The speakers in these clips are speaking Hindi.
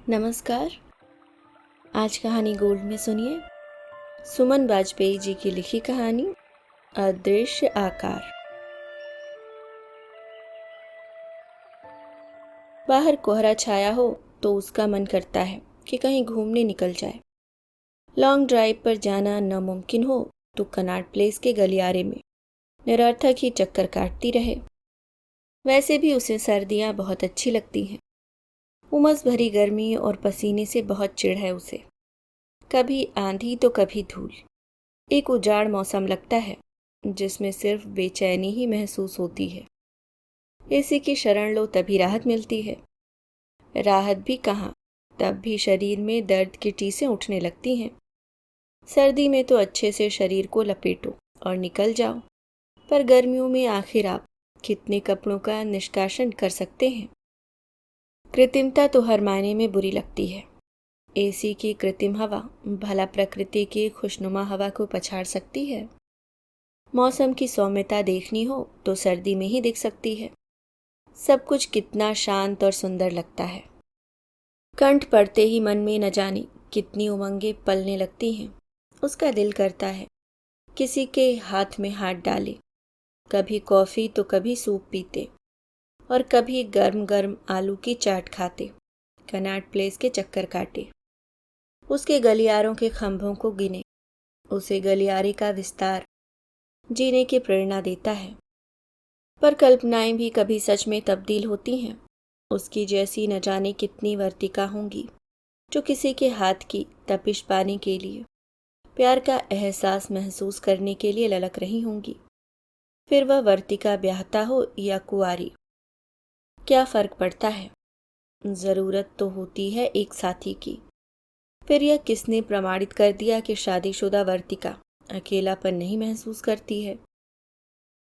नमस्कार। आज कहानी गोल्ड में सुनिए सुमन वाजपेयी जी की लिखी कहानी अदृश्य आकार। बाहर कोहरा छाया हो तो उसका मन करता है कि कहीं घूमने निकल जाए। लॉन्ग ड्राइव पर जाना नामुमकिन हो तो कनॉट प्लेस के गलियारे में निरर्थक ही चक्कर काटती रहे। वैसे भी उसे सर्दियां बहुत अच्छी लगती हैं। उमस भरी गर्मी और पसीने से बहुत चिढ़ है उसे। कभी आंधी तो कभी धूल। एक उजाड़ मौसम लगता है जिसमें सिर्फ बेचैनी ही महसूस होती है। एसी की शरण लो तभी राहत मिलती है। राहत भी कहाँ, तब भी शरीर में दर्द की टीसें उठने लगती हैं। सर्दी में तो अच्छे से शरीर को लपेटो और निकल जाओ, पर गर्मियों में आखिर आप कितने कपड़ों का निष्कासन कर सकते हैं। कृत्रिमता तो हर मायने में बुरी लगती है। एसी की कृत्रिम हवा भला प्रकृति की खुशनुमा हवा को पछाड़ सकती है। मौसम की सौम्यता देखनी हो तो सर्दी में ही दिख सकती है। सब कुछ कितना शांत और सुंदर लगता है। कंठ पड़ते ही मन में न जाने कितनी उमंगें पलने लगती हैं। उसका दिल करता है किसी के हाथ में हाथ डाले, कभी कॉफी तो कभी सूप पीते और कभी गर्म गर्म आलू की चाट खाते, कनॉट प्लेस के चक्कर काटे, उसके गलियारों के खंभों को गिने। उसे गलियारे का विस्तार जीने की प्रेरणा देता है। पर कल्पनाएं भी कभी सच में तब्दील होती हैं। उसकी जैसी न जाने कितनी वर्तिका होंगी जो किसी के हाथ की तपिश पाने के लिए, प्यार का एहसास महसूस करने के लिए ललक रही होंगी। फिर वह वर्तिका ब्याहता हो या कुंवारी, क्या फर्क पड़ता है। जरूरत तो होती है एक साथी की। फिर यह किसने प्रमाणित कर दिया कि शादीशुदा वर्तिका अकेलापन नहीं महसूस करती है।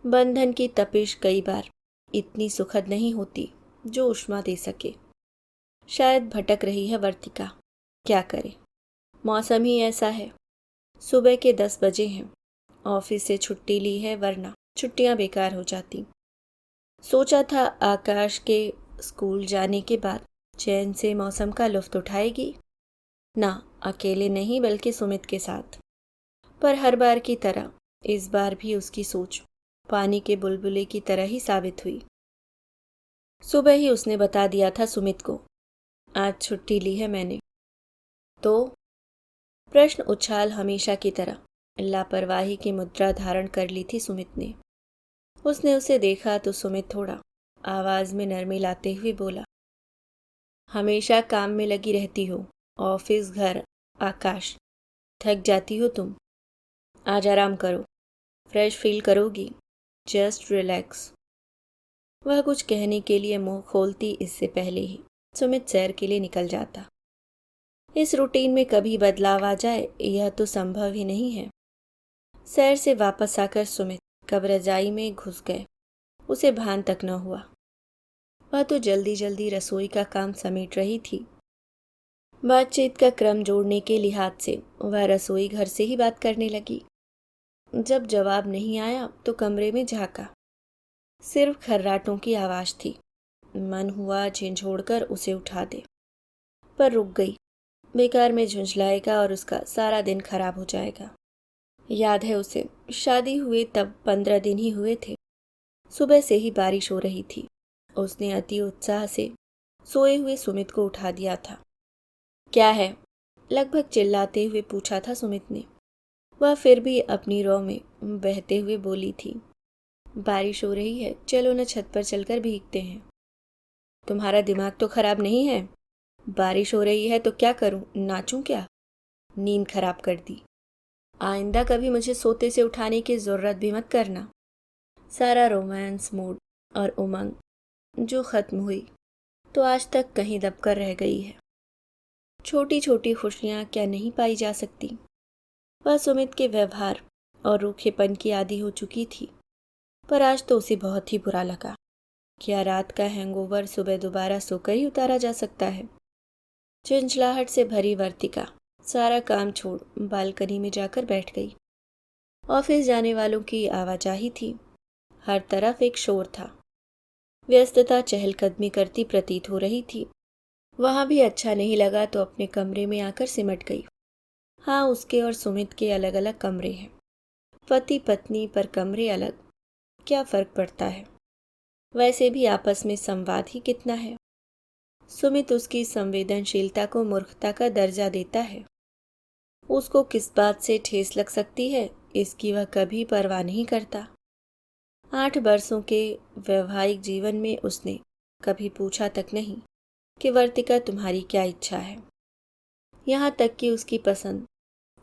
बंधन की तपिश कई बार इतनी सुखद नहीं होती जो उष्मा दे सके। शायद भटक रही है वर्तिका, क्या करे, मौसम ही ऐसा है। सुबह के 10 बजे हैं। ऑफिस से छुट्टी ली है, वरना छुट्टियां बेकार हो जाती। सोचा था आकाश के स्कूल जाने के बाद चैन से मौसम का लुत्फ उठाएगी। ना, अकेले नहीं बल्कि सुमित के साथ। पर हर बार की तरह इस बार भी उसकी सोच पानी के बुलबुले की तरह ही साबित हुई। सुबह ही उसने बता दिया था सुमित को, आज छुट्टी ली है मैंने। तो प्रश्न उछाल हमेशा की तरह लापरवाही की मुद्रा धारण कर ली थी सुमित ने। उसने उसे देखा तो सुमित थोड़ा आवाज में नरमी लाते हुए बोला, हमेशा काम में लगी रहती हो, ऑफिस घर आकाश, थक जाती हो तुम। आज आराम करो, फ्रेश फील करोगी, जस्ट रिलैक्स। वह कुछ कहने के लिए मुंह खोलती इससे पहले ही सुमित सैर के लिए निकल जाता। इस रूटीन में कभी बदलाव आ जाए यह तो संभव ही नहीं है। सैर से वापस आकर सुमित कब रजाई में घुस गए उसे भान तक न हुआ। वह तो जल्दी जल्दी रसोई का काम समेट रही थी। बातचीत का क्रम जोड़ने के लिहाज से वह रसोई घर से ही बात करने लगी। जब जवाब नहीं आया तो कमरे में झांका। सिर्फ खर्राटों की आवाज थी। मन हुआ झिंझोड़कर उसे उठा दे, पर रुक गई। बेकार में झुंझलाएगा और उसका सारा दिन खराब हो जाएगा। याद है उसे, शादी हुए तब 15 दिन ही हुए थे। सुबह से ही बारिश हो रही थी। उसने अति उत्साह से सोए हुए सुमित को उठा दिया था। क्या है, लगभग चिल्लाते हुए पूछा था सुमित ने। वह फिर भी अपनी रौ में बहते हुए बोली थी, बारिश हो रही है, चलो न छत पर चलकर भीगते हैं। तुम्हारा दिमाग तो खराब नहीं है? बारिश हो रही है तो क्या करूं, नाचूं क्या? नींद खराब कर दी। आइंदा कभी मुझे सोते से उठाने की जरूरत भी मत करना। सारा रोमांस मूड और उमंग जो खत्म हुई तो आज तक कहीं दबकर रह गई है। छोटी छोटी खुशियां क्या नहीं पाई जा सकती। वह सुमित के व्यवहार और रूखेपन की आदी हो चुकी थी, पर आज तो उसे बहुत ही बुरा लगा। क्या रात का हैंगओवर सुबह दोबारा सोकर ही उतारा जा सकता है? झुंझलाहट से भरी वर्तिका सारा काम छोड़ बालकनी में जाकर बैठ गई। ऑफिस जाने वालों की आवाजाही थी। हर तरफ एक शोर था। व्यस्तता चहलकदमी करती प्रतीत हो रही थी। वहाँ भी अच्छा नहीं लगा तो अपने कमरे में आकर सिमट गई। हाँ, उसके और सुमित के अलग अलग कमरे हैं, पति पत्नी पर कमरे अलग, क्या फर्क पड़ता है। वैसे भी आपस में संवाद ही कितना है। सुमित उसकी संवेदनशीलता को मूर्खता का दर्जा देता है। उसको किस बात से ठेस लग सकती है इसकी वह कभी परवाह नहीं करता। 8 वर्षों के वैवाहिक जीवन में उसने कभी पूछा तक नहीं कि वर्तिका तुम्हारी क्या इच्छा है। यहाँ तक कि उसकी पसंद,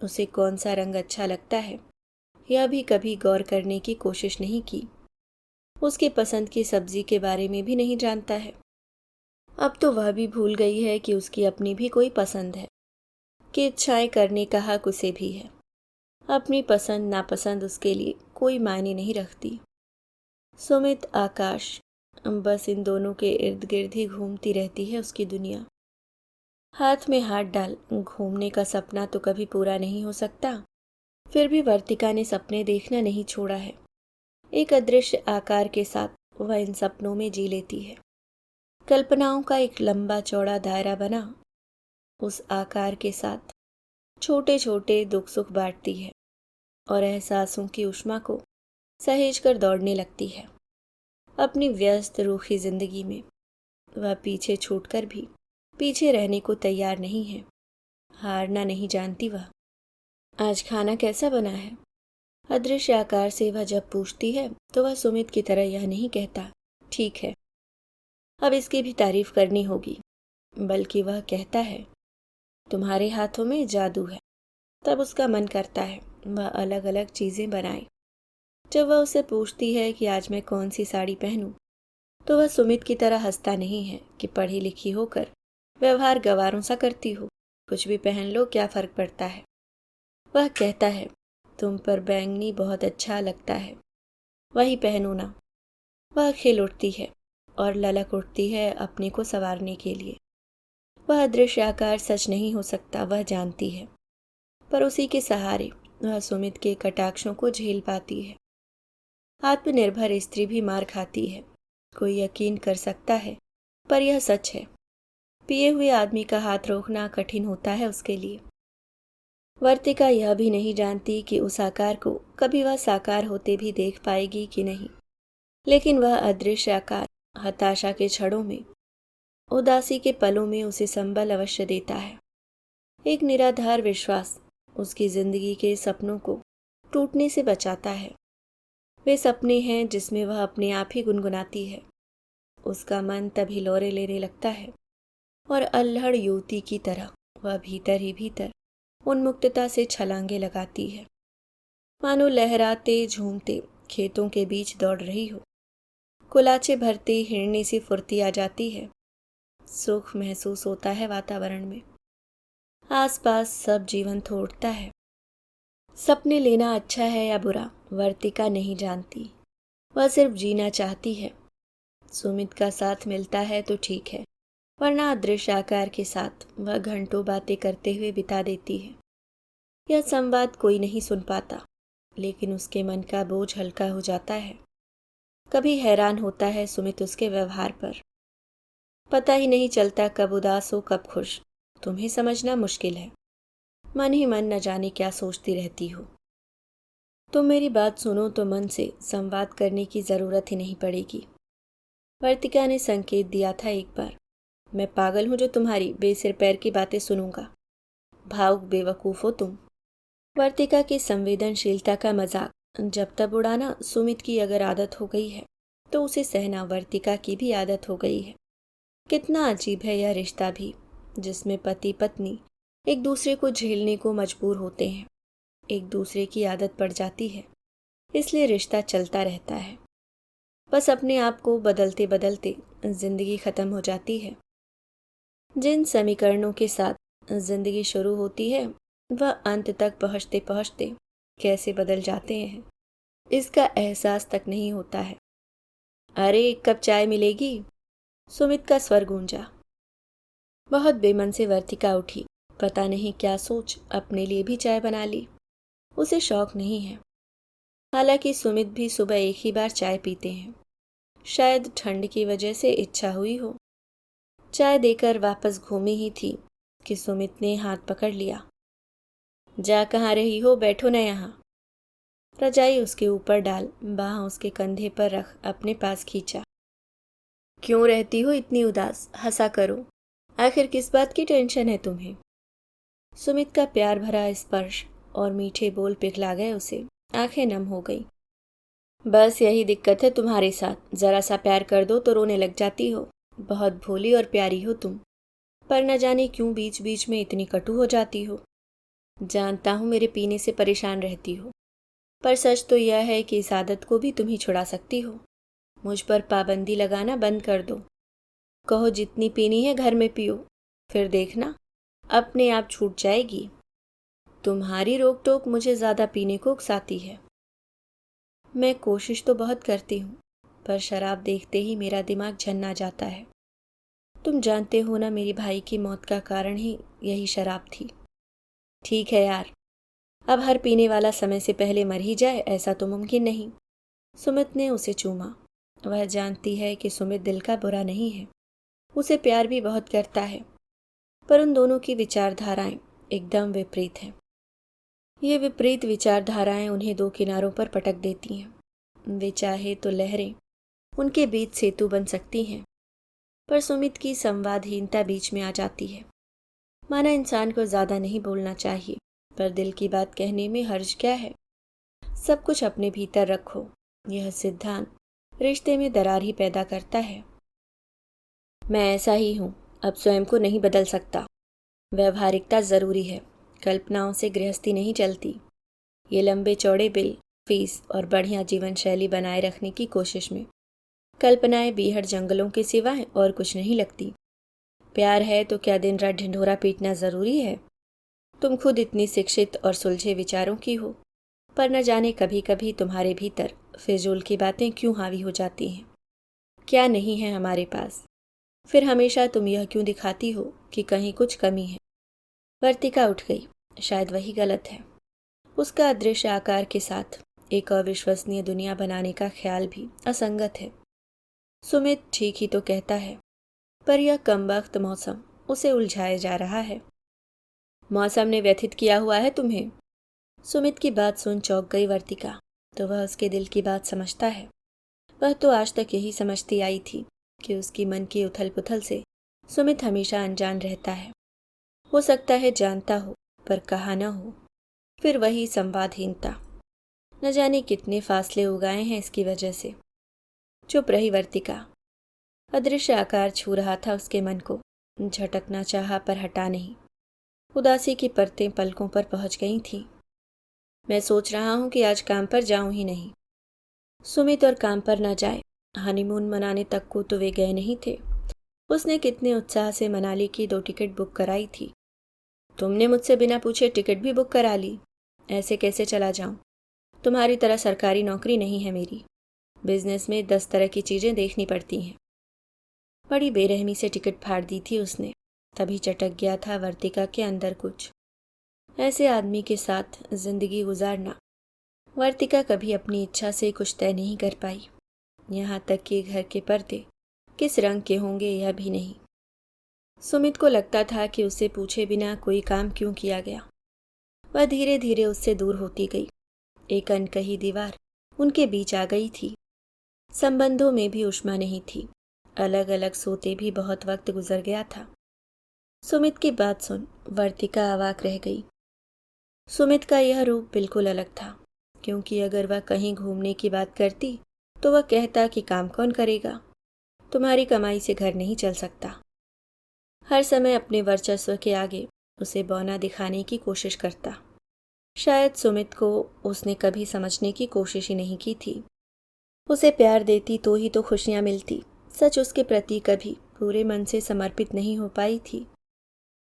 उसे कौन सा रंग अच्छा लगता है, यह भी कभी गौर करने की कोशिश नहीं की। उसके पसंद की सब्जी के बारे में भी नहीं जानता है। अब तो वह भी भूल गई है कि उसकी अपनी भी कोई पसंद है, कि इच्छाएं करने का हक उसे भी है। अपनी पसंद नापसंद उसके लिए कोई मायने नहीं रखती। सुमित, आकाश, बस इन दोनों के इर्द गिर्द ही घूमती रहती है उसकी दुनिया। हाथ में हाथ डाल घूमने का सपना तो कभी पूरा नहीं हो सकता, फिर भी वर्तिका ने सपने देखना नहीं छोड़ा है। एक अदृश्य आकार के साथ वह इन सपनों में जी लेती है। कल्पनाओं का एक लंबा चौड़ा दायरा बना उस आकार के साथ छोटे छोटे दुख सुख बांटती है और एहसासों की ऊष्मा को सहेज कर दौड़ने लगती है। अपनी व्यस्त रूखी जिंदगी में वह पीछे छूटकर भी पीछे रहने को तैयार नहीं है। हारना नहीं जानती वह। आज खाना कैसा बना है? अदृश्य आकार से वह जब पूछती है तो वह सुमित की तरह यह नहीं कहता ठीक है, अब इसकी भी तारीफ करनी होगी, बल्कि वह कहता है तुम्हारे हाथों में जादू है। तब उसका मन करता है वह अलग अलग चीजें बनाए। जब वह उसे पूछती है कि आज मैं कौन सी साड़ी पहनूं, तो वह सुमित की तरह हंसता नहीं है कि पढ़ी लिखी होकर व्यवहार गवारों सा करती हो, कुछ भी पहन लो क्या फर्क पड़ता है। वह कहता है तुम पर बैंगनी बहुत अच्छा लगता है, वही पहनो ना। वह खिल उठती है और ललक उठती है अपने को संवारने के लिए। वह अदृश्य आकार सच नहीं हो सकता, वह जानती है, पर उसी के सहारे वह सुमित के कटाक्षों को झेल पाती है। आत्मनिर्भर स्त्री भी मार खाती है, कोई यकीन कर सकता है, पर यह सच है। पिए हुए आदमी का हाथ रोकना कठिन होता है उसके लिए। वर्तिका यह भी नहीं जानती कि उस आकार को कभी वह साकार होते भी देख पाएगी कि नहीं, लेकिन वह अदृश्य आकार हताशा के क्षणों में, उदासी के पलों में उसे संबल अवश्य देता है। एक निराधार विश्वास उसकी जिंदगी के सपनों को टूटने से बचाता है। वे सपने हैं जिसमें वह अपने आप ही गुनगुनाती है। उसका मन तभी लौरे लेने लगता है और अल्हड़ युवती की तरह वह भीतर ही भीतर उन्मुक्तता से छलांगे लगाती है, मानो लहराते झूमते खेतों के बीच दौड़ रही हो। कुलाचे भरते हिरनी सी फुर्ती आ जाती है। सुख महसूस होता है वातावरण में। आसपास सब जीवंत हो उठता है। सपने लेना अच्छा है या बुरा वर्तिका नहीं जानती, वह सिर्फ जीना चाहती है। सुमित का साथ मिलता है तो ठीक है, वरना अदृश्य आकार के साथ वह घंटों बातें करते हुए बिता देती है। यह संवाद कोई नहीं सुन पाता, लेकिन उसके मन का बोझ हल्का हो जाता है। कभी हैरान होता है सुमित उसके व्यवहार पर। पता ही नहीं चलता कब उदास हो कब खुश, तुम्हें समझना मुश्किल है। मन ही मन न जाने क्या सोचती रहती हो। तुम मेरी बात सुनो तो मन से संवाद करने की जरूरत ही नहीं पड़ेगी। वर्तिका ने संकेत दिया था एक बार, मैं पागल हूं जो तुम्हारी बेसिर पैर की बातें सुनूंगा। भावुक बेवकूफ हो तुम। वर्तिका की संवेदनशीलता का मजाक जब तक उड़ाना सुमित की अगर आदत हो गई है, तो उसे सहना वर्तिका की भी आदत हो गई है। कितना अजीब है यह रिश्ता भी, जिसमें पति पत्नी एक दूसरे को झेलने को मजबूर होते हैं। एक दूसरे की आदत पड़ जाती है, इसलिए रिश्ता चलता रहता है। बस अपने आप को बदलते बदलते जिंदगी खत्म हो जाती है। जिन समीकरणों के साथ जिंदगी शुरू होती है वह अंत तक पहुंचते पहुंचते कैसे बदल जाते हैं, इसका एहसास तक नहीं होता है। अरे एक कप चाय मिलेगी? सुमित का स्वर गूंजा। बहुत बेमन से वर्तिका उठी। पता नहीं क्या सोच अपने लिए भी चाय बना ली। उसे शौक नहीं है। हालांकि सुमित भी सुबह एक ही बार चाय पीते हैं। शायद ठंड की वजह से इच्छा हुई हो। चाय देकर वापस घूमी ही थी कि सुमित ने हाथ पकड़ लिया। जा कहाँ रही हो, बैठो न यहाँ। रजाई उसके ऊपर डाल बाह उसके कंधे पर रख अपने पास खींचा। क्यों रहती हो इतनी उदास, हंसा करो, आखिर किस बात की टेंशन है तुम्हें। सुमित का प्यार भरा स्पर्श और मीठे बोल पिघला गए उसे, आंखें नम हो गई। बस यही दिक्कत है तुम्हारे साथ, जरा सा प्यार कर दो तो रोने लग जाती हो। बहुत भोली और प्यारी हो तुम, पर न जाने क्यों बीच बीच में इतनी कटु हो जाती हो। जानता हूँ मेरे पीने से परेशान रहती हो, पर सच तो यह है कि इस आदत को भी तुम ही छुड़ा सकती हो। मुझ पर पाबंदी लगाना बंद कर दो। कहो जितनी पीनी है घर में पियो, फिर देखना अपने आप छूट जाएगी। तुम्हारी रोक टोक मुझे ज़्यादा पीने को उकसाती है। मैं कोशिश तो बहुत करती हूँ, पर शराब देखते ही मेरा दिमाग झन्ना जाता है। तुम जानते हो ना, मेरी भाई की मौत का कारण ही यही शराब थी। ठीक है यार, अब हर पीने वाला समय से पहले मर ही जाए ऐसा तो मुमकिन नहीं। सुमित ने उसे चूमा। वह जानती है कि सुमित दिल का बुरा नहीं है, उसे प्यार भी बहुत करता है, पर उन दोनों की विचारधाराएं एकदम विपरीत हैं। ये विपरीत विचारधाराएं उन्हें दो किनारों पर पटक देती हैं। वे चाहे तो लहरें उनके बीच सेतु बन सकती हैं, पर सुमित की संवादहीनता बीच में आ जाती है। माना इंसान को ज़्यादा नहीं बोलना चाहिए, पर दिल की बात कहने में हर्ज क्या है। सब कुछ अपने भीतर रखो, यह सिद्धांत रिश्ते में दरार ही पैदा करता है। मैं ऐसा ही हूँ, अब स्वयं को नहीं बदल सकता। व्यवहारिकता ज़रूरी है, कल्पनाओं से गृहस्थी नहीं चलती। ये लंबे चौड़े बिल, फीस और बढ़िया जीवन शैली बनाए रखने की कोशिश में कल्पनाएं बीहड़ जंगलों के सिवाय और कुछ नहीं लगती। प्यार है तो क्या दिन रात ढिंढोरा पीटना ज़रूरी है। तुम खुद इतनी शिक्षित और सुलझे विचारों की हो, पर न जाने कभी कभी तुम्हारे भीतर फिजूल की बातें क्यों हावी हो जाती हैं। क्या नहीं है हमारे पास, फिर हमेशा तुम यह क्यों दिखाती हो कि कहीं कुछ कमी है। वर्तिका उठ गई। शायद वही गलत है। उसका अदृश्य आकार के साथ एक अविश्वसनीय दुनिया बनाने का ख्याल भी असंगत है। सुमित ठीक ही तो कहता है, पर यह कमबख्त मौसम उसे उलझाए जा रहा है। मौसम ने व्यथित किया हुआ है तुम्हें। सुमित की बात सुन चौंक गई वर्तिका। तो वह उसके दिल की बात समझता है। वह तो आज तक यही समझती आई थी कि उसकी मन की उथल पुथल से सुमित हमेशा अनजान रहता है। हो सकता है जानता हो, पर कहा न हो। फिर वही संवादहीनता, न जाने कितने फासले उगाए हैं इसकी वजह से। चुप रही वर्तिका। अदृश्य आकार छू रहा था उसके मन को, झटकना चाहा पर हटा नहीं। उदासी की परतें पलकों पर पहुंच गई थीं। मैं सोच रहा हूं कि आज काम पर जाऊं ही नहीं। सुमित और काम पर न जाए, हनीमून मनाने तक को तो वे गए नहीं थे। उसने कितने उत्साह से मनाली की 2 टिकट बुक कराई थी। तुमने मुझसे बिना पूछे टिकट भी बुक करा ली। ऐसे कैसे चला जाऊं? तुम्हारी तरह सरकारी नौकरी नहीं है मेरी। बिजनेस में 10 तरह की चीज़ें देखनी पड़ती हैं। बड़ी बेरहमी से टिकट फाड़ दी थी उसने। तभी चटक गया था वर्तिका के अंदर कुछ। ऐसे आदमी के साथ जिंदगी गुजारना। वर्तिका कभी अपनी इच्छा से कुछ तय नहीं कर पाई, यहाँ तक कि घर के पर्दे किस रंग के होंगे यह भी नहीं। सुमित को लगता था कि उससे पूछे बिना कोई काम क्यों किया गया। वह धीरे धीरे उससे दूर होती गई। एक अनकही दीवार उनके बीच आ गई थी। संबंधों में भी ऊष्मा नहीं थी। अलग अलग सोते भी बहुत वक्त गुजर गया था। सुमित की बात सुन वर्तिका अवाक रह गई। सुमित का यह रूप बिल्कुल अलग था, क्योंकि अगर वह कहीं घूमने की बात करती तो वह कहता कि काम कौन करेगा, तुम्हारी कमाई से घर नहीं चल सकता। हर समय अपने वर्चस्व के आगे उसे बौना दिखाने की कोशिश करता। शायद सुमित को उसने कभी समझने की कोशिश ही नहीं की थी। उसे प्यार देती तो ही तो खुशियाँ मिलती। सच उसके प्रति कभी पूरे मन से समर्पित नहीं हो पाई थी।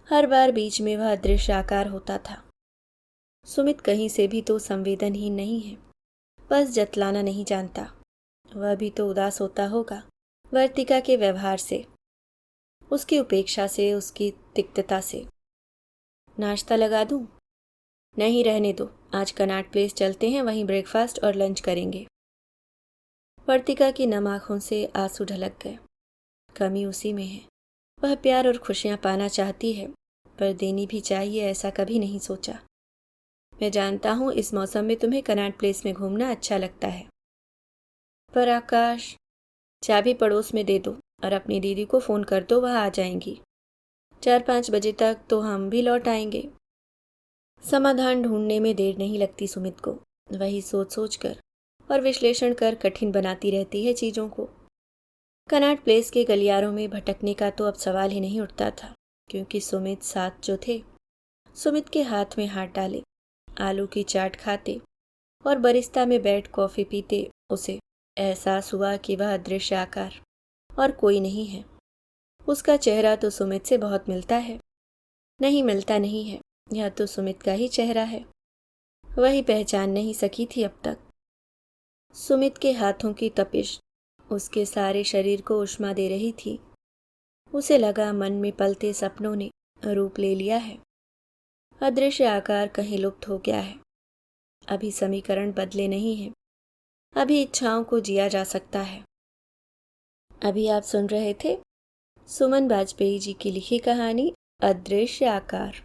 हर बार बीच में वह अदृश्य आकार होता था। सुमित कहीं से भी तो संवेदनहीन नहीं है, बस जतलाना नहीं जानता। वह भी तो उदास होता होगा वर्तिका के व्यवहार से, उसकी उपेक्षा से, उसकी तिक्तता से। नाश्ता लगा दूं? नहीं, रहने दो। आज कनॉट प्लेस चलते हैं, वहीं ब्रेकफास्ट और लंच करेंगे। वर्तिका की नम आंखों से आंसू ढलक गए। कमी उसी में है, वह प्यार और खुशियाँ पाना चाहती है, पर देनी भी चाहिए, ऐसा कभी नहीं सोचा। मैं जानता हूँ इस मौसम में तुम्हें कनॉट प्लेस में घूमना अच्छा लगता है, पर आकाश, चाबी पड़ोस में दे दो और अपनी दीदी को फ़ोन कर दो, वह आ जाएंगी। 4-5 बजे तक तो हम भी लौट आएंगे। समाधान ढूंढने में देर नहीं लगती सुमित को। वही सोच सोच कर और विश्लेषण कर कठिन बनाती रहती है चीज़ों को। कनॉट प्लेस के गलियारों में भटकने का तो अब सवाल ही नहीं उठता था, क्योंकि सुमित साथ जो थे, सुमित के हाथ में हाथ डाले, आलू की चाट खाते और बरिस्ता में बैठ कॉफ़ी पीते उसे एहसास हुआ कि वह अदृश्य आकार और कोई नहीं है। उसका चेहरा तो सुमित से बहुत मिलता है। नहीं मिलता नहीं है, यह तो सुमित का ही चेहरा है। वही पहचान नहीं सकी थी अब तक। सुमित के हाथों की तपिश उसके सारे शरीर को उष्मा दे रही थी। उसे लगा मन में पलते सपनों ने रूप ले लिया है। अदृश्य आकार कहीं लुप्त हो गया है। अभी समीकरण बदले नहीं हैं। अभी इच्छाओं को जिया जा सकता है। अभी आप सुन रहे थे सुमन बाजपेयी जी की लिखी कहानी अदृश्य आकार।